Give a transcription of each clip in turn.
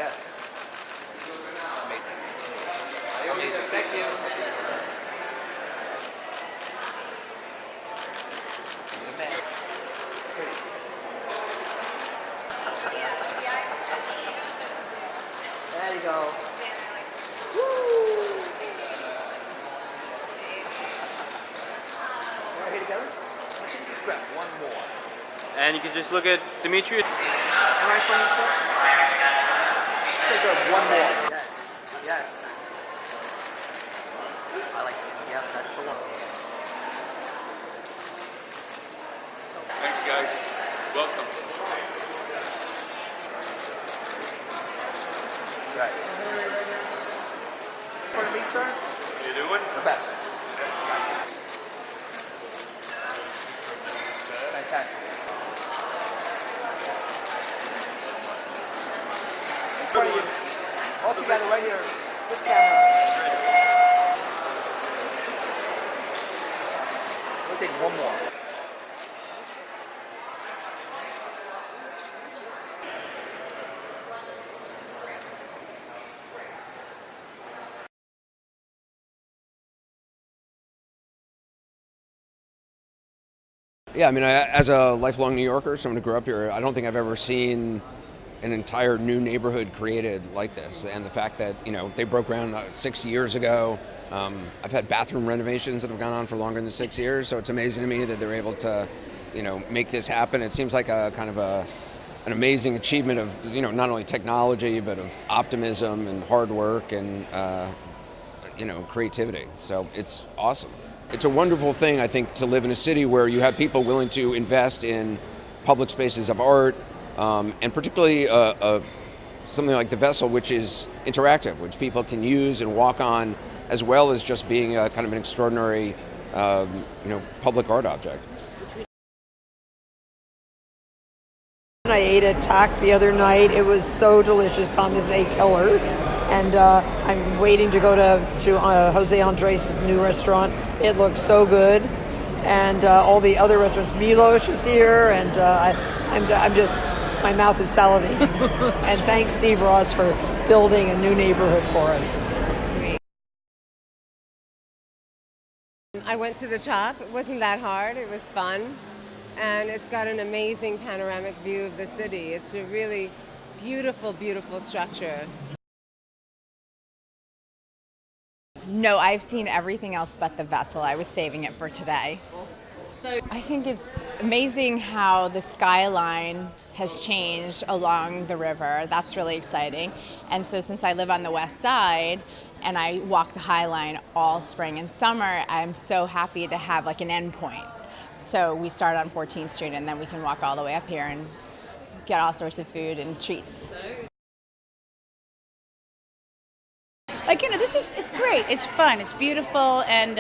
Yes. Amazing. Thank you. There you go. Woo! We're here together. Why shouldn't we just grab one more? And you can just look at Dimitri. Am I in front of you, sir? Let's grab one more. Yes. Yes. I like it. Yep, that's the one. Thanks, guys. Welcome. Right. In front of me, sir? How you doing? The best. Gotcha. Fantastic. In front of you. All together right here. This camera. We'll take one more. Yeah, I mean, as a lifelong New Yorker, someone who grew up here, I don't think I've ever seen an entire new neighborhood created like this. And the fact that, they broke ground 6 years ago. I've had bathroom renovations that have gone on for longer than 6 years, so it's amazing to me that they're able to, make this happen. It seems like a kind of an amazing achievement of, not only technology, but of optimism and hard work and, creativity. So it's awesome. It's a wonderful thing, I think, to live in a city where you have people willing to invest in public spaces of art, and particularly something like the Vessel, which is interactive, which people can use and walk on, as well as just being a kind of an extraordinary, public art object. I ate at TAC the other night. It was so delicious. Thomas A. Keller. And I'm waiting to go to Jose Andres' new restaurant. It looks so good. And all the other restaurants, Milos is here, and I'm just, my mouth is salivating. And thanks Steve Ross for building a new neighborhood for us. I went to the top. It wasn't that hard. It was fun. And it's got an amazing panoramic view of the city. It's a really beautiful, beautiful structure. No, I've seen everything else but the Vessel. I was saving it for today. So I think it's amazing how the skyline has changed along the river. That's really exciting. And so since I live on the west side and I walk the High Line all spring and summer, I'm so happy to have like an end point. So we start on 14th Street and then we can walk all the way up here and get all sorts of food and treats. It's great. It's fun. It's beautiful, and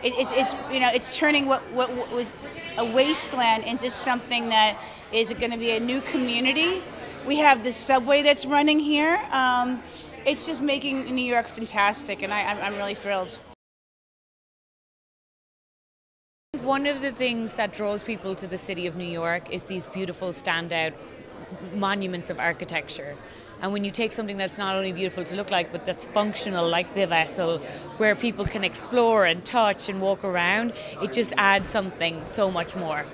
it's turning what was a wasteland into something that is going to be a new community. We have the subway that's running here. It's just making New York fantastic, and I'm really thrilled. One of the things that draws people to the city of New York is these beautiful standout monuments of architecture. And when you take something that's not only beautiful to look like, but that's functional, like the Vessel, where people can explore and touch and walk around, it just adds something so much more.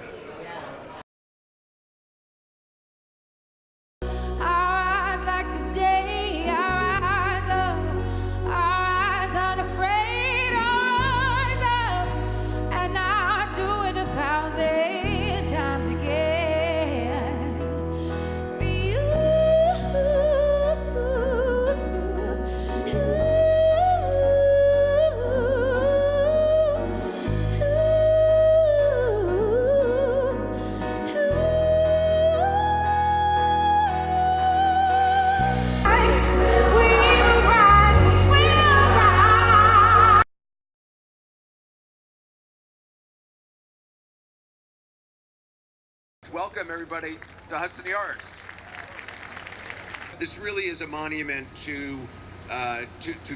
Welcome everybody to Hudson Yards. This really is a monument to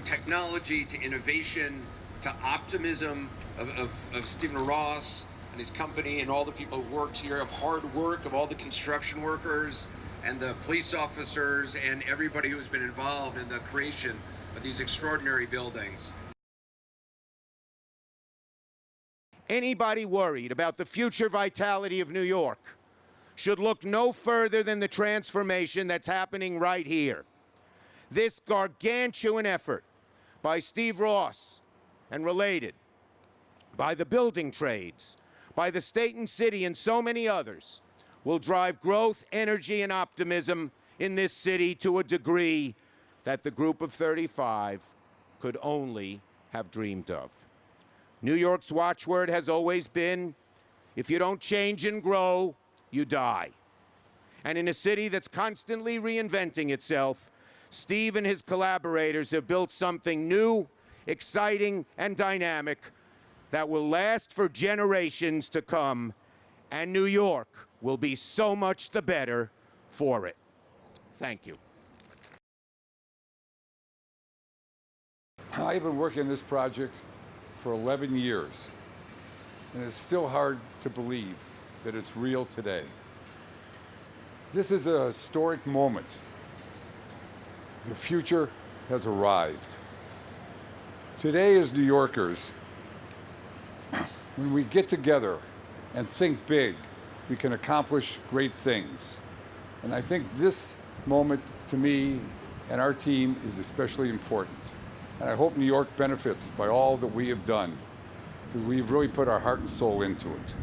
technology, to innovation, to optimism of Stephen Ross and his company and all the people who worked here, of hard work, of all the construction workers, and the police officers and everybody who's been involved in the creation of these extraordinary buildings. Anybody worried about the future vitality of New York should look no further than the transformation that's happening right here. This gargantuan effort by Steve Ross and related, by the building trades, by the state and city and so many others, will drive growth, energy, and optimism in this city to a degree that the Group of 35 could only have dreamed of. New York's watchword has always been, if you don't change and grow, you die. And in a city that's constantly reinventing itself, Steve and his collaborators have built something new, exciting, and dynamic that will last for generations to come, and New York will be so much the better for it. Thank you. I've been working on this project for 11 years, and it's still hard to believe that it's real today. This is a historic moment. The future has arrived. Today, as New Yorkers, when we get together and think big, we can accomplish great things. And I think this moment, to me and our team, is especially important. And I hope New York benefits by all that we have done, because we've really put our heart and soul into it.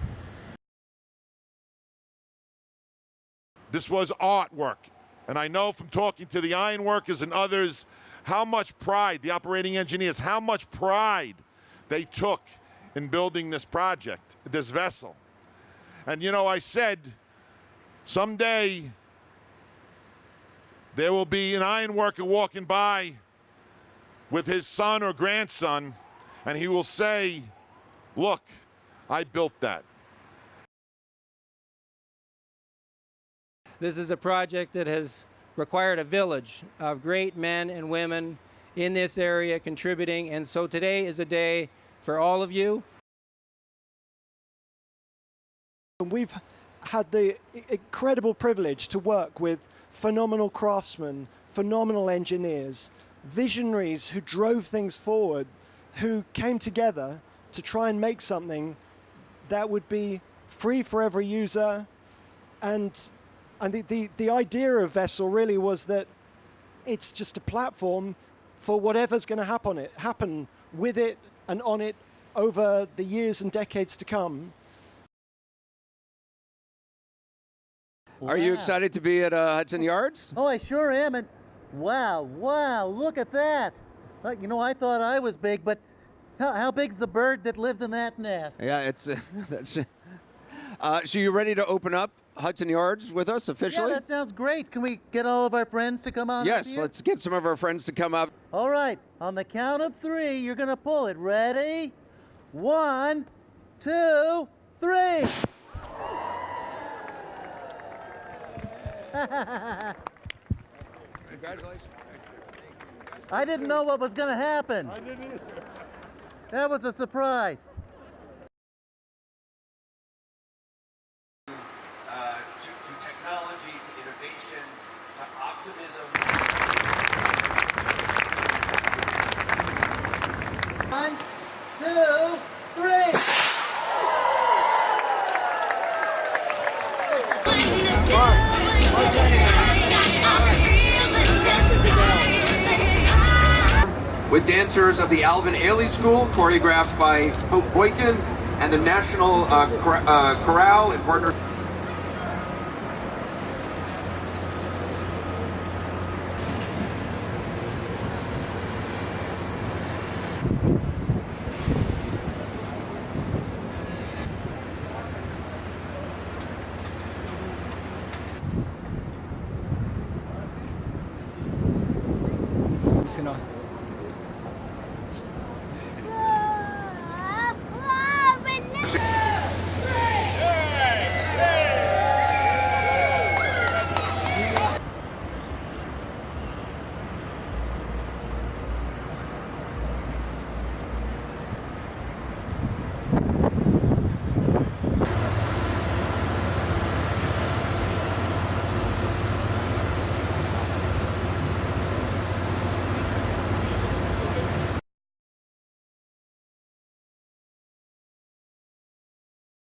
This was artwork, and I know from talking to the ironworkers and others how much pride, the operating engineers, how much pride they took in building this project, this vessel. And you know, I said, someday there will be an ironworker walking by with his son or grandson, and he will say, look, I built that. This is a project that has required a village of great men and women in this area contributing, and so today is a day for all of you. We've had the incredible privilege to work with phenomenal craftsmen, phenomenal engineers, visionaries who drove things forward, who came together to try and make something that would be free for every user. And the idea of Vessel really was that it's just a platform for whatever's going to happen with it and on it over the years and decades to come. Are you excited to be at Hudson Yards? Oh, I sure am. And wow, look at that. You know, I thought I was big, but how big's the bird that lives in that nest? Yeah, it's that's. So you ready to open up Hudson Yards with us officially? Yeah, that sounds great. Can we get all of our friends to come on? Yes, let's get some of our friends to come up. All right, on the count of 3, you're going to pull it. Ready? 1, 2, 3. Congratulations. I didn't know what was going to happen. I didn't either. That was a surprise. To technology, to innovation, to optimism. 1, 2, 3. With dancers of the Ailey School, choreographed by Hope Boykin, and the National Chorale in partnership.